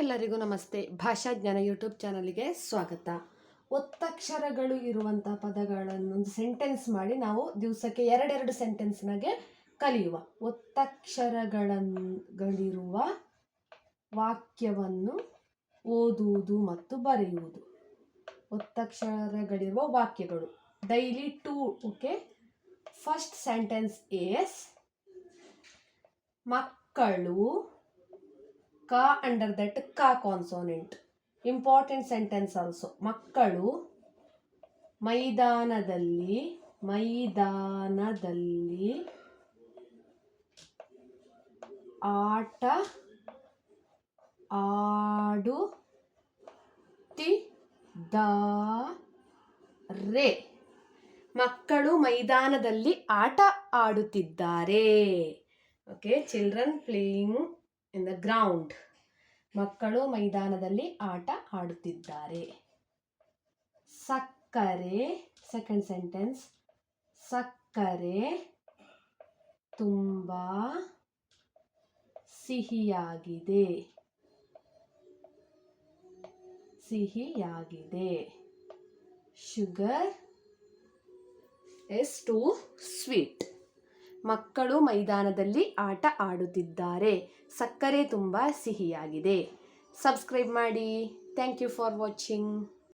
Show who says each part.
Speaker 1: ಎಲ್ಲರಿಗೂ ನಮಸ್ತೆ. ಭಾಷಾಜ್ಞಾನ ಯೂಟ್ಯೂಬ್ ಚಾನಲ್ಗೆ ಸ್ವಾಗತ. ಒತ್ತಕ್ಷರಗಳು ಇರುವಂಥ ಪದಗಳನ್ನು ಒಂದು ಸೆಂಟೆನ್ಸ್ ಮಾಡಿ ನಾವು ದಿವಸಕ್ಕೆ ಎರಡೆರಡು ಸೆಂಟೆನ್ಸ್ನಾಗೆ ಕಲಿಯುವ. ಒತ್ತಕ್ಷರಗಳಿರುವ ವಾಕ್ಯವನ್ನು ಓದುವುದು ಮತ್ತು ಬರೆಯುವುದು. ಒತ್ತಕ್ಷರಗಳಿರುವ ವಾಕ್ಯಗಳು daily 2. Okay, first sentence is ಮಕ್ಕಳು. Ka under that ka consonant. Important sentence also. ಮಕ್ಕಳು ಮೈದಾನದಲ್ಲಿ ಆಟ ಆಡುತ್ತಿದ್ದಾರೆ. ಮಕ್ಕಳು ಮೈದಾನದಲ್ಲಿ ಆಟ ಆಡುತ್ತಿದ್ದಾರೆ. Okay, children playing in the ground. ಮಕ್ಕಳು ಮೈದಾನದಲ್ಲಿ ಆಟ ಆಡುತ್ತಿದ್ದಾರೆ. ಸಕ್ಕರೆ, ಸೆಕೆಂಡ್ ಸೆಂಟೆನ್ಸ್, ಸಕ್ಕರೆ ತುಂಬ ಸಿಹಿಯಾಗಿದೆ. Sugar is too sweet. ಮಕ್ಕಳು ಮೈದಾನದಲ್ಲಿ ಆಟ ಆಡುತ್ತಿದ್ದಾರೆ. ಸಕ್ಕರೆ ತುಂಬ ಸಿಹಿಯಾಗಿದೆ. ಸಬ್ಸ್ಕ್ರೈಬ್ ಮಾಡಿ. Thank you for watching.